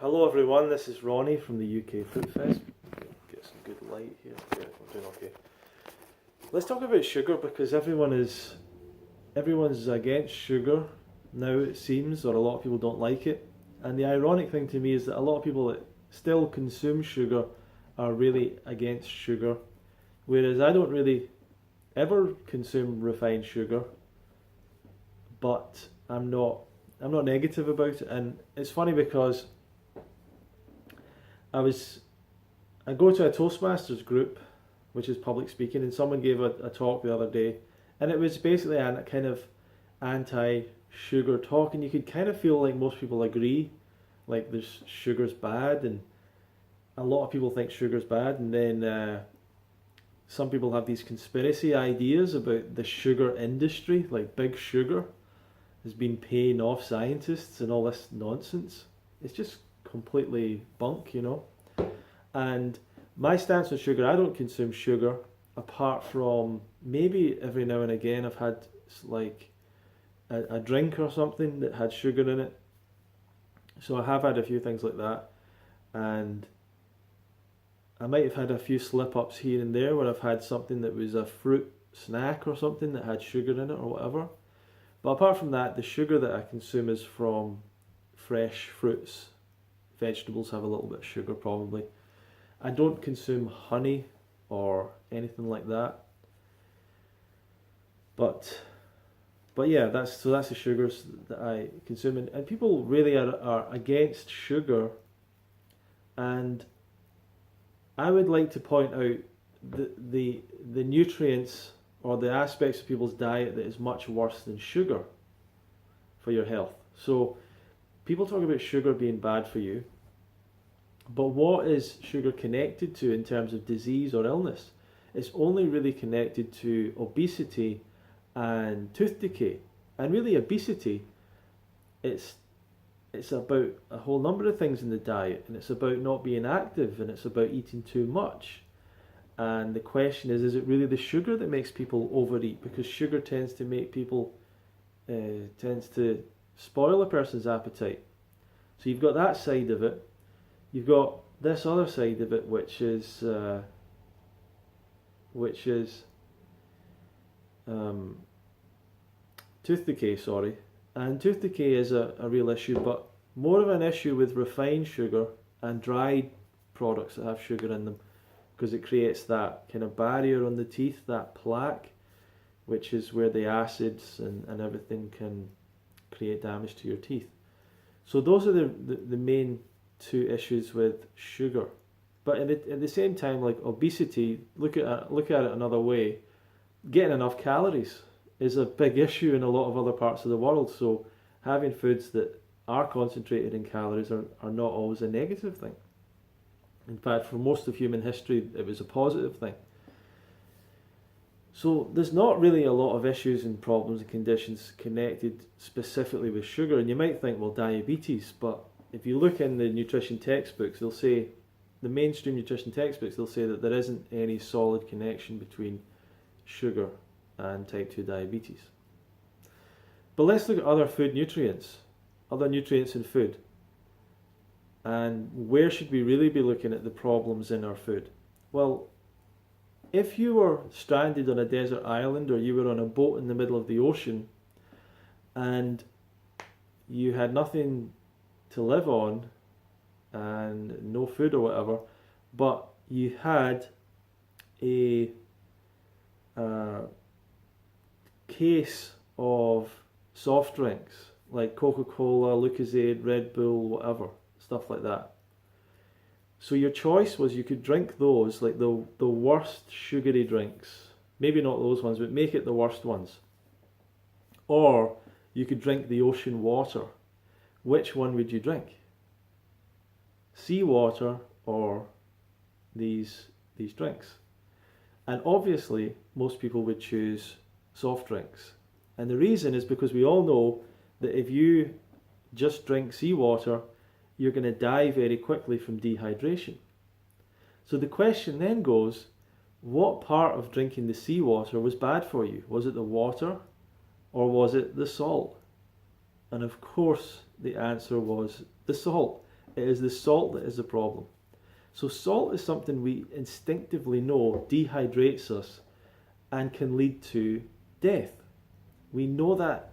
Hello everyone, this is Ronnie from the UK Fruit Fest. Get some good light here. Yeah, we're doing okay. Let's talk about sugar because everyone's against sugar now it seems, or a lot of people don't like it. And the ironic thing to me is that a lot of people that still consume sugar are really against sugar, whereas I don't really ever consume refined sugar, but I'm not negative about it. And it's funny because I was I go to a Toastmasters group, which is public speaking, and someone gave a talk the other day, and it was basically a kind of anti-sugar talk, and you could kind of feel like most people agree, like there's sugar's bad, and a lot of people think sugar's bad, and then some people have these conspiracy ideas about the sugar industry, like Big Sugar has been paying off scientists and all this nonsense. It's just completely bunk. And my stance on sugar, I don't consume sugar apart from maybe every now and again I've had like a drink or something that had sugar in it. So I have had a few things like that, and I might have had a few slip ups here and there where I've had something that was a fruit snack or something that had sugar in it or whatever. But apart from that, the sugar that I consume is from fresh fruits. Vegetables have a little bit of sugar probably. I don't consume honey or anything like that. But yeah, that's the sugars that I consume, and people really are against sugar, and I would like to point out the nutrients or the aspects of people's diet that is much worse than sugar for your health. So people talk about sugar being bad for you, but what is sugar connected to in terms of disease or illness? It's only really connected to obesity and tooth decay. And really obesity, it's about a whole number of things in the diet, and it's about not being active, and it's about eating too much. And the question is it really the sugar that makes people overeat? Because sugar tends to make people, tends to spoil a person's appetite. So you've got that side of it. You've got this other side of it, which is tooth decay. Sorry, and tooth decay is a real issue, but more of an issue with refined sugar and dried products that have sugar in them, because it creates that kind of barrier on the teeth, that plaque, which is where the acids and everything can create damage to your teeth. So those are the main two issues with sugar. But at the same time, like obesity, look at it another way. Getting enough calories is a big issue in a lot of other parts of the world. So having foods that are concentrated in calories are not always a negative thing. In fact, for most of human history, it was a positive thing. So there's not really a lot of issues and problems and conditions connected specifically with sugar. And you might think, well, diabetes, but if you look in the nutrition textbooks, they'll say, the mainstream nutrition textbooks, they'll say that there isn't any solid connection between sugar and type 2 diabetes. But let's look at other food nutrients, other nutrients in food. And where should we really be looking at the problems in our food? Well, if you were stranded on a desert island, or you were on a boat in the middle of the ocean and you had nothing to live on and no food or whatever, but you had a case of soft drinks like Coca-Cola, Lucozade, Red Bull, whatever, stuff like that. So your choice was you could drink those, like the worst sugary drinks, maybe not those ones, but make it the worst ones. Or you could drink the ocean water. Which one would you drink? Seawater or these drinks? And obviously, most people would choose soft drinks. And the reason is because we all know that if you just drink seawater, you're going to die very quickly from dehydration. So the question then goes, what part of drinking the seawater was bad for you? Was it the water or was it the salt? And of course the answer was the salt. It is the salt that is the problem. So salt is something we instinctively know dehydrates us and can lead to death. We know that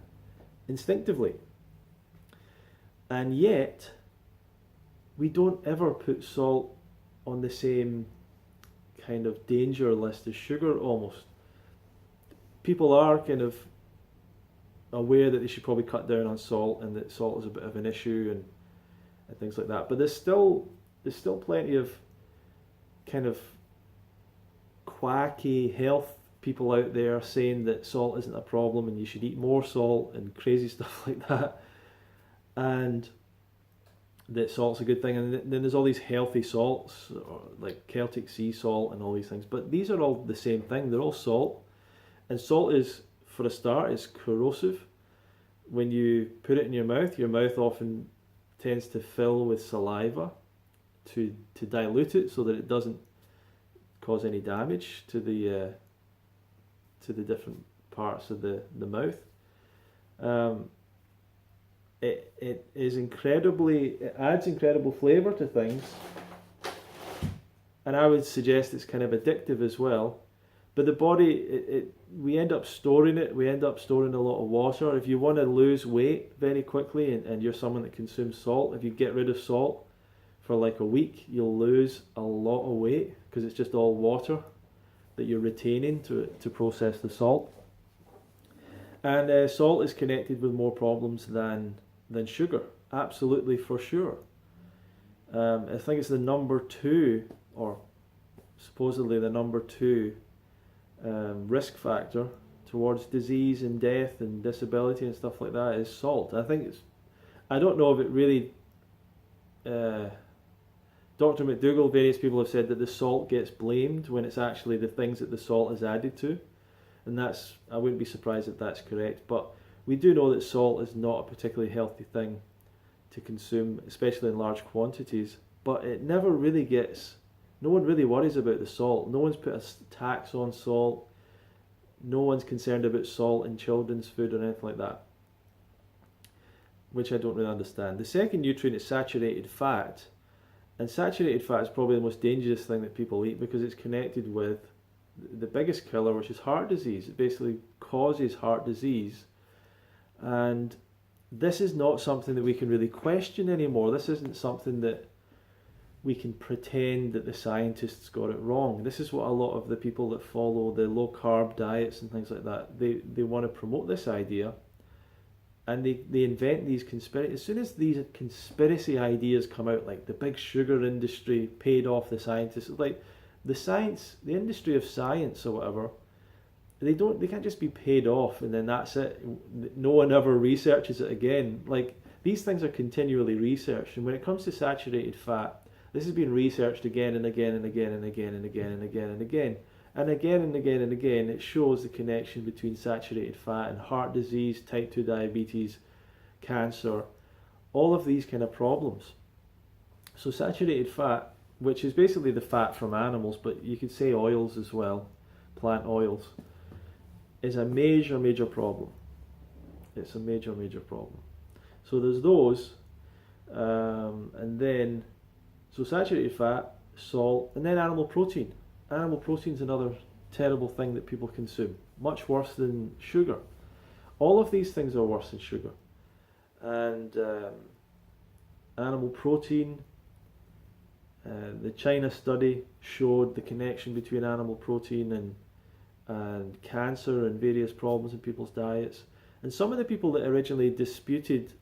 instinctively. And yet, we don't ever put salt on the same kind of danger list as sugar almost. People are kind of aware that they should probably cut down on salt and that salt is a bit of an issue and things like that. But there's still plenty of kind of quacky health people out there saying that salt isn't a problem and you should eat more salt and crazy stuff like that, and that salt's a good thing. And then there's all these healthy salts like Celtic sea salt and all these things, but these are all the same thing. They're all salt, and salt is, for a start, is corrosive. When you put it in your mouth often tends to fill with saliva to dilute it so that it doesn't cause any damage to the different parts of the mouth. It adds incredible flavour to things, and I would suggest it's kind of addictive as well. But the body, we end up storing it. We end up storing a lot of water. If you want to lose weight very quickly, and you're someone that consumes salt, if you get rid of salt for like a week, you'll lose a lot of weight because it's just all water that you're retaining to process the salt. And salt is connected with more problems than sugar, absolutely, for sure. I think it's the number 2, or supposedly the number 2 risk factor towards disease and death and disability and stuff like that is salt. I don't know if it really, Dr. McDougall, various people have said that the salt gets blamed when it's actually the things that the salt is added to, and I wouldn't be surprised if that's correct. But we do know that salt is not a particularly healthy thing to consume, especially in large quantities, but it never really no one really worries about the salt. No one's put a tax on salt. No one's concerned about salt in children's food or anything like that, which I don't really understand. The second nutrient is saturated fat, and saturated fat is probably the most dangerous thing that people eat because it's connected with the biggest killer, which is heart disease. It basically causes heart disease, and this is not something that we can really question anymore. This isn't something that we can pretend that the scientists got it wrong. This is what a lot of the people that follow the low carb diets and things like that, they want to promote this idea, and they invent these conspiracy. As soon as these conspiracy ideas come out, like the big sugar industry paid off the scientists, like the industry of science or whatever, they can't just be paid off and then that's it. No one ever researches it again. Like, these things are continually researched, and when it comes to saturated fat, this has been researched again and again and again and again and again and again and again and again and again and again. It shows the connection between saturated fat and heart disease, type 2 diabetes, cancer, all of these kind of problems. So saturated fat, which is basically the fat from animals, but you could say oils as well, plant oils, is a major problem. It's a major problem. So there's those, and then so saturated fat, salt, and then animal protein. Animal protein is another terrible thing that people consume, much worse than sugar. All of these things are worse than sugar. And animal protein, the China study showed the connection between animal protein and cancer and various problems in people's diets. And some of the people that originally disputed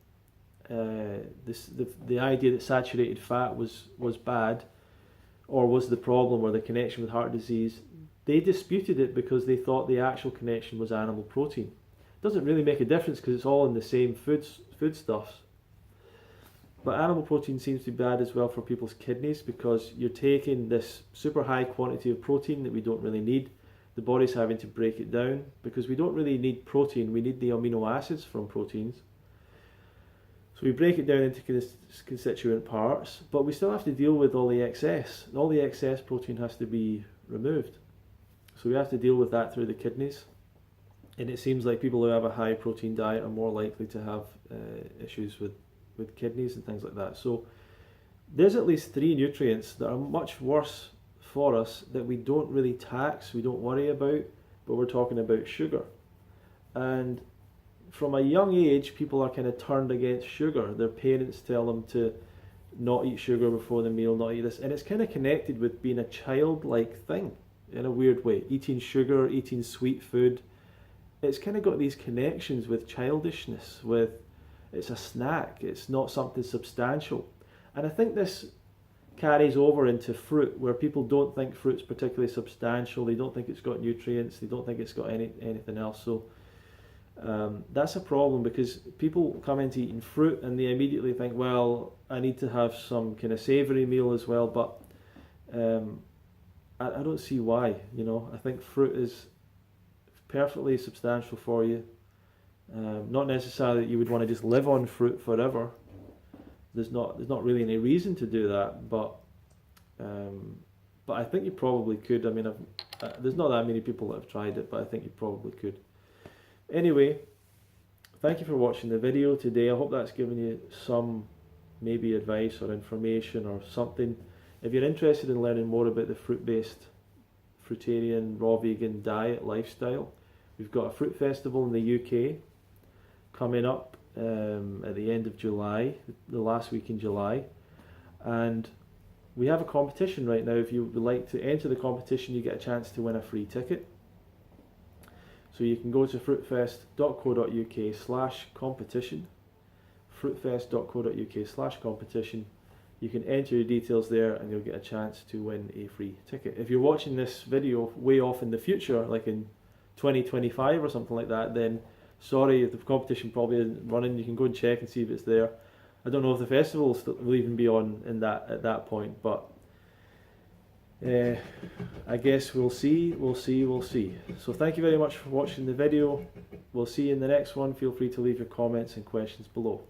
the idea that saturated fat was bad, or was the problem, or the connection with heart disease, they disputed it because they thought the actual connection was animal protein. It doesn't really make a difference because it's all in the same foodstuffs. But animal protein seems to be bad as well for people's kidneys, because you're taking this super high quantity of protein that we don't really need. The body's having to break it down because we don't really need protein, we need the amino acids from proteins. So we break it down into constituent parts, but we still have to deal with all the excess. All the excess protein has to be removed. So we have to deal with that through the kidneys. And it seems like people who have a high protein diet are more likely to have issues with kidneys and things like that. So there's at least 3 nutrients that are much worse for us that we don't really tax, we don't worry about, but we're talking about sugar. And from a young age, people are kind of turned against sugar. Their parents tell them to not eat sugar before the meal, not eat this. And it's kind of connected with being a childlike thing in a weird way. Eating sugar, eating sweet food. It's kind of got these connections with childishness, with it's a snack, it's not something substantial. And I think this carries over into fruit, where people don't think fruit's particularly substantial, they don't think it's got nutrients, they don't think it's got anything else. So that's a problem, because people come into eating fruit and they immediately think, well, I need to have some kind of savoury meal as well, but I don't see why. I think fruit is perfectly substantial for you. Not necessarily that you would want to just live on fruit forever. There's not really any reason to do that, but I think you probably could. I mean, there's not that many people that have tried it, but I think you probably could. Anyway, thank you for watching the video today. I hope that's given you some maybe advice or information or something. If you're interested in learning more about the fruit-based, fruitarian, raw vegan diet lifestyle, we've got a fruit festival in the UK coming up at the end of July, the last week in July, and we have a competition right now. If you would like to enter the competition, you get a chance to win a free ticket. So you can go to fruitfest.co.uk/competition, fruitfest.co.uk/competition. You can enter your details there and you'll get a chance to win a free ticket. If you're watching this video way off in the future, like in 2025 or something like that, then sorry, the competition probably isn't running. You can go and check and see if it's there. I don't know if the festival will even be on at that point, but I guess we'll see. So thank you very much for watching the video. We'll see you in the next one. Feel free to leave your comments and questions below.